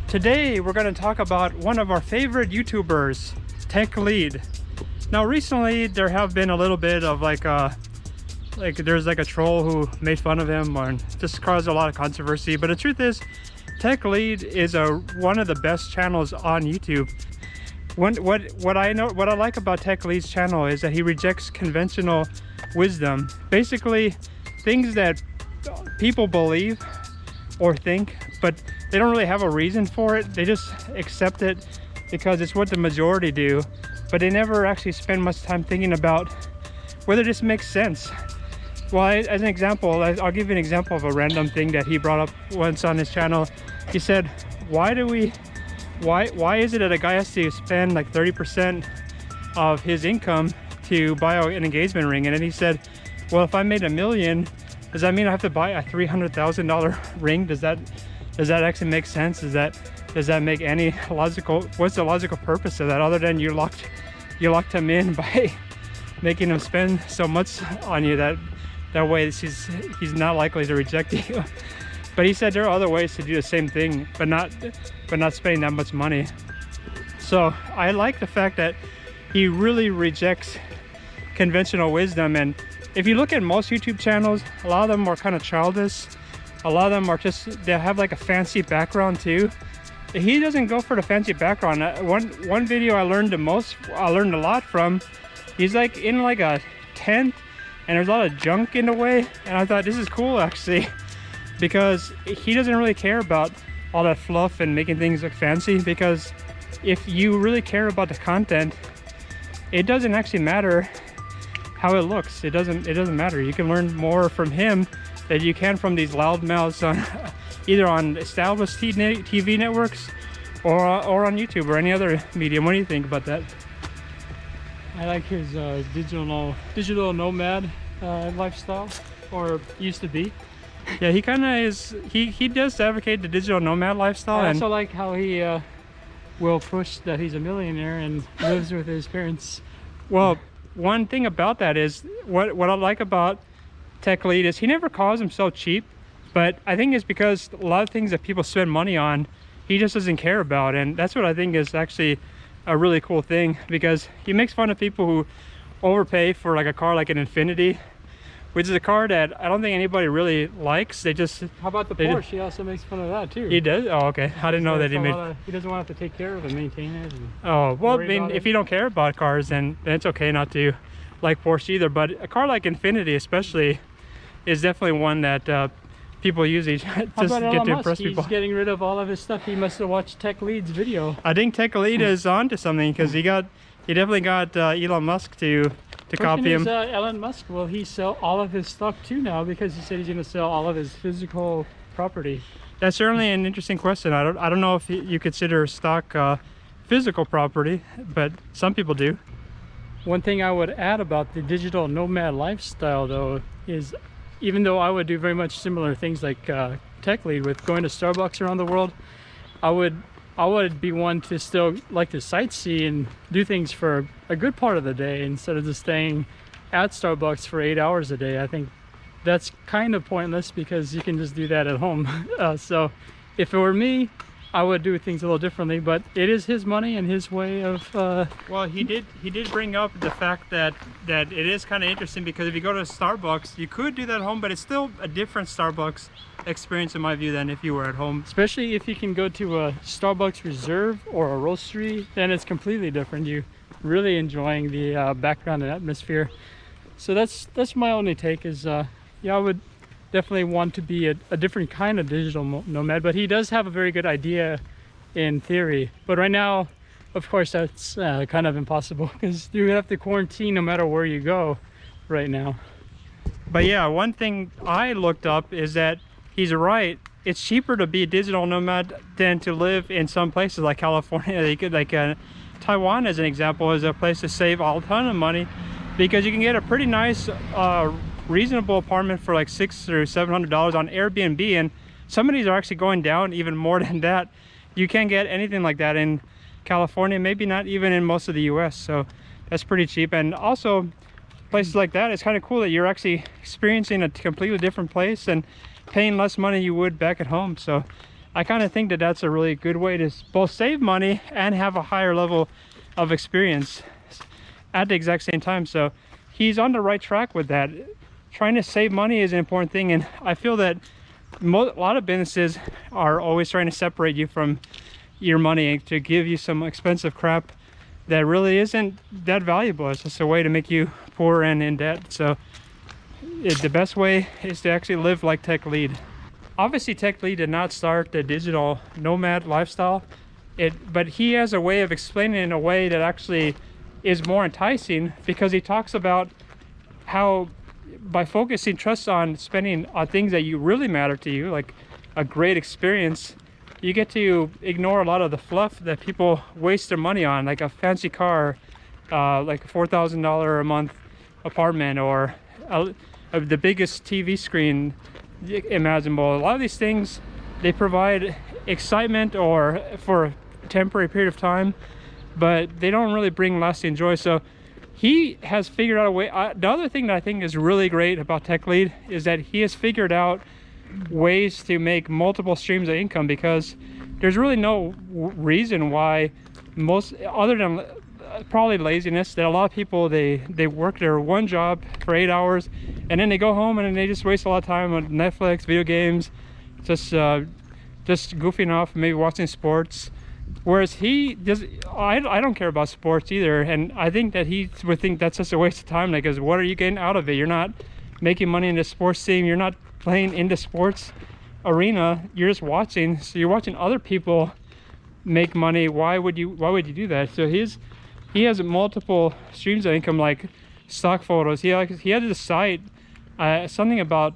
Today we're going to talk about one of our favorite YouTubers, TechLead. Now recently there have been a little bit of there's a troll who made fun of him and just caused a lot of controversy, but the truth is TechLead is one of the best channels on YouTube. What I like about TechLead's channel is that he rejects conventional wisdom, basically things that people believe or think, but they don't really have a reason for it. They just accept it because it's what the majority do, but they never actually spend much time thinking about whether this makes sense. Well, as an example, I'll give you an example of a random thing that he brought up once on his channel. He said, why is it that a guy has to spend like 30% of his income to buy an engagement ring? And then he said, well, if I made $1 million, does that mean I have to buy a $300,000 ring? Does that actually make sense? Does that make any logical? What's the logical purpose of that, other than you locked him in by making him spend so much on you that way he's not likely to reject you? But he said there are other ways to do the same thing, but not spending that much money. So I like the fact that he really rejects conventional wisdom. And if you look at most YouTube channels, a lot of them are kind of childish. A lot of them are they have like a fancy background too. He doesn't go for the fancy background. One video I learned a lot from, he's like in like a tent and there's a lot of junk in the way, and I thought this is cool actually, because he doesn't really care about all that fluff and making things look fancy, because if you really care about the content, it doesn't actually matter how it looks. It doesn't matter. You can learn more from him than you can from these loudmouths on either on established TV networks or on YouTube or any other medium. What do you think about that? I like his digital nomad lifestyle, or used to be. Yeah, he kind of is. He does advocate the digital nomad lifestyle. I also like how he will push that he's a millionaire and lives with his parents. Well, one thing about that is what I like about TechLead is he never calls himself cheap, but I think it's because a lot of things that people spend money on, he just doesn't care about, and that's what I think is actually a really cool thing, because he makes fun of people who overpay for like a car like an Infinity, which is a car that I don't think anybody really likes. They just... How about the Porsche? He also makes fun of that too. He does? Oh, okay. I didn't know that he made... He doesn't want to have to take care of it, maintain it. Oh, well, I mean, if you don't care about cars, then it's okay not to like Porsche either. But a car like Infinity especially is definitely one that people usually just get to impress people. He's getting rid of all of his stuff. He must have watched TechLead's video. I think TechLead is onto something, because he definitely got Elon Musk to copy him. Elon Musk, will he sell all of his stuff too now, because he said he's going to sell all of his physical property? That's certainly an interesting question. I don't know if you consider stock physical property, but some people do. One thing I would add about the digital nomad lifestyle though is, even though I would do very much similar things like TechLead with going to Starbucks around the world, I would be one to still like to sightsee and do things for a good part of the day instead of just staying at Starbucks for 8 hours a day. I think that's kind of pointless, because you can just do that at home. So if it were me, I would do things a little differently, but it is his money and his way of... Well, he did bring up the fact that it is kind of interesting, because if you go to Starbucks, you could do that at home, but it's still a different Starbucks experience in my view than if you were at home. Especially if you can go to a Starbucks Reserve or a roastery, then it's completely different. You're really enjoying the background and atmosphere. So that's my only take is, yeah, I would definitely want to be a different kind of digital nomad, but he does have a very good idea in theory. But right now, of course, that's kind of impossible, because you have to quarantine no matter where you go right now. But yeah, one thing I looked up is that he's right. It's cheaper to be a digital nomad than to live in some places like California. Taiwan, as an example, is a place to save a ton of money, because you can get a pretty nice reasonable apartment for like $600 or $700 on Airbnb, and some of these are actually going down even more than that. You can't get anything like that in California, maybe not even in most of the US, so that's pretty cheap. And also places like that, it's kind of cool that you're actually experiencing a completely different place and paying less money you would back at home. So I kind of think that that's a really good way to both save money and have a higher level of experience at the exact same time. So he's on the right track with that. Trying to save money is an important thing, and I feel that a lot of businesses are always trying to separate you from your money to give you some expensive crap that really isn't that valuable. It's just a way to make you poor and in debt. So the best way is to actually live like TechLead. Obviously, TechLead did not start the digital nomad lifestyle, but he has a way of explaining it in a way that actually is more enticing, because he talks about how by focusing just on spending on things that you really matter to you, like a great experience, you get to ignore a lot of the fluff that people waste their money on, like a fancy car, like a $4,000 a month apartment, or the biggest TV screen imaginable. A lot of these things, they provide excitement or for a temporary period of time, but they don't really bring lasting joy. So he has figured out a way. The other thing that I think is really great about TechLead is that he has figured out ways to make multiple streams of income, because there's really no reason why, most other than probably laziness, that a lot of people they work their one job for 8 hours and then they go home and then they just waste a lot of time on Netflix, video games, just goofing off, maybe watching sports. Whereas he does, I don't care about sports either, and I think that he would think that's just a waste of time. Like, because what are you getting out of it? You're not making money in the sports team, you're not playing in the sports arena, you're just watching. So you're watching other people make money. Why would you do that? So he has multiple streams of income, like stock photos. He had to cite something about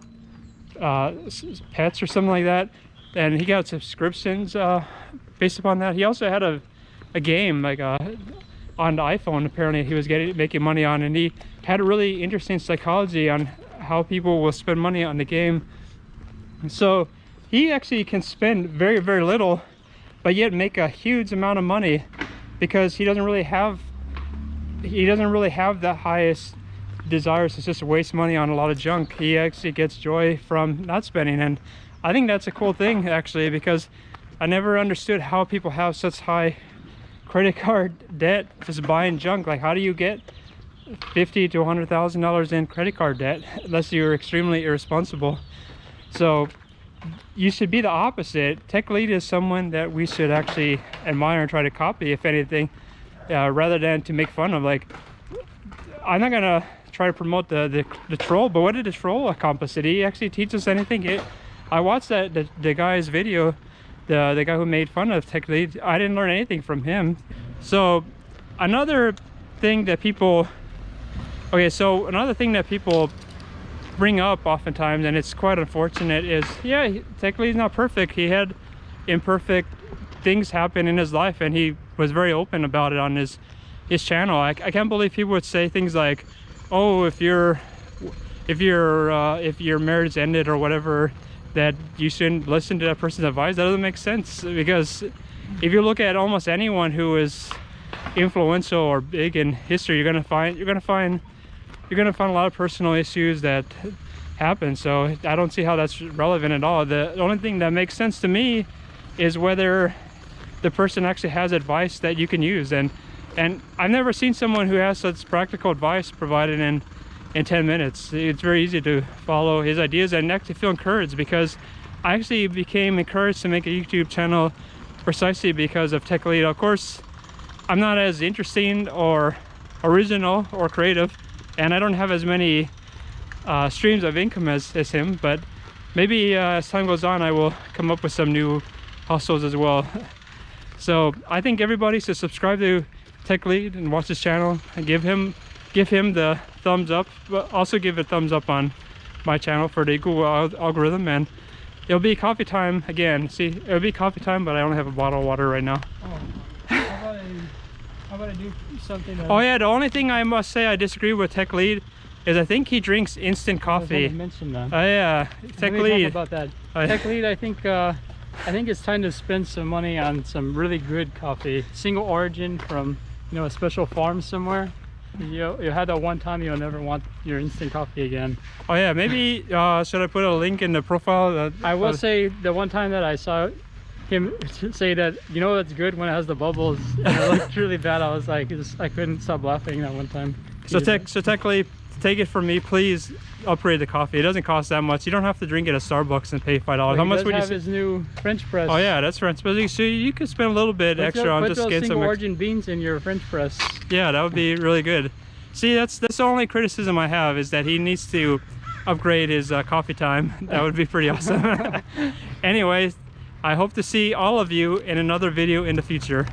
pets or something like that, and he got subscriptions based upon that. He also had a game like on the iPhone, apparently he was making money on, and he had a really interesting psychology on how people will spend money on the game. So he actually can spend very, very little but yet make a huge amount of money, because he doesn't really have the highest desires to just waste money on a lot of junk. He actually gets joy from not spending, and I think that's a cool thing actually, because I never understood how people have such high credit card debt just buying junk. Like, how do you get $50,000 to $100,000 in credit card debt unless you're extremely irresponsible? So you should be the opposite. TechLead is someone that we should actually admire and try to copy, if anything, rather than to make fun of. Like, I'm not gonna try to promote the troll, but what did the troll accomplish? Did he actually teach us anything? I watched the guy's video, the guy who made fun of TechLead. I didn't learn anything from him. So another thing that people bring up oftentimes, and it's quite unfortunate, is yeah, TechLead's not perfect. He had imperfect things happen in his life, and he was very open about it on his channel. I can't believe people would say things like, oh, if your marriage ended or whatever, that you shouldn't listen to that person's advice. That doesn't make sense, because if you look at almost anyone who is influential or big in history, you're gonna find a lot of personal issues that happen. So I don't see how that's relevant at all. The only thing that makes sense to me is whether the person actually has advice that you can use, and I've never seen someone who has such practical advice provided in 10 minutes. It's very easy to follow his ideas and actually feel encouraged, because I actually became encouraged to make a YouTube channel precisely because of TechLead. Of course, I'm not as interesting or original or creative, and I don't have as many streams of income as him, but maybe as time goes on I will come up with some new hustles as well. So I think everybody should subscribe to TechLead and watch his channel, and give him the thumbs up, but also give a thumbs up on my channel for the Google algorithm. And it'll be coffee time again. See, it'll be coffee time, but I only have a bottle of water right now. Oh, how about I do something oh yeah, the only thing I must say I disagree with TechLead is I think he drinks instant coffee. I mentioned that. Oh yeah, TechLead. About that. TechLead, I think it's time to spend some money on some really good coffee, single origin from, you know, a special farm somewhere. You had that one time, you'll never want your instant coffee again. Oh yeah, maybe should I put a link in the profile? I will say the one time that I saw him say that, you know, it's good when it has the bubbles, and it looked really bad. I was like, I couldn't stop laughing that one time. So technically, take it from me, please upgrade the coffee. It doesn't cost that much. You don't have to drink it at Starbucks and pay $5. Well, How much does would you have say? his new French press. Oh yeah, that's right. So you could spend a little bit extra on just getting some. Single origin beans in your French press. Yeah, that would be really good. See, that's the only criticism I have, is that he needs to upgrade his coffee time. That would be pretty awesome. Anyways, I hope to see all of you in another video in the future.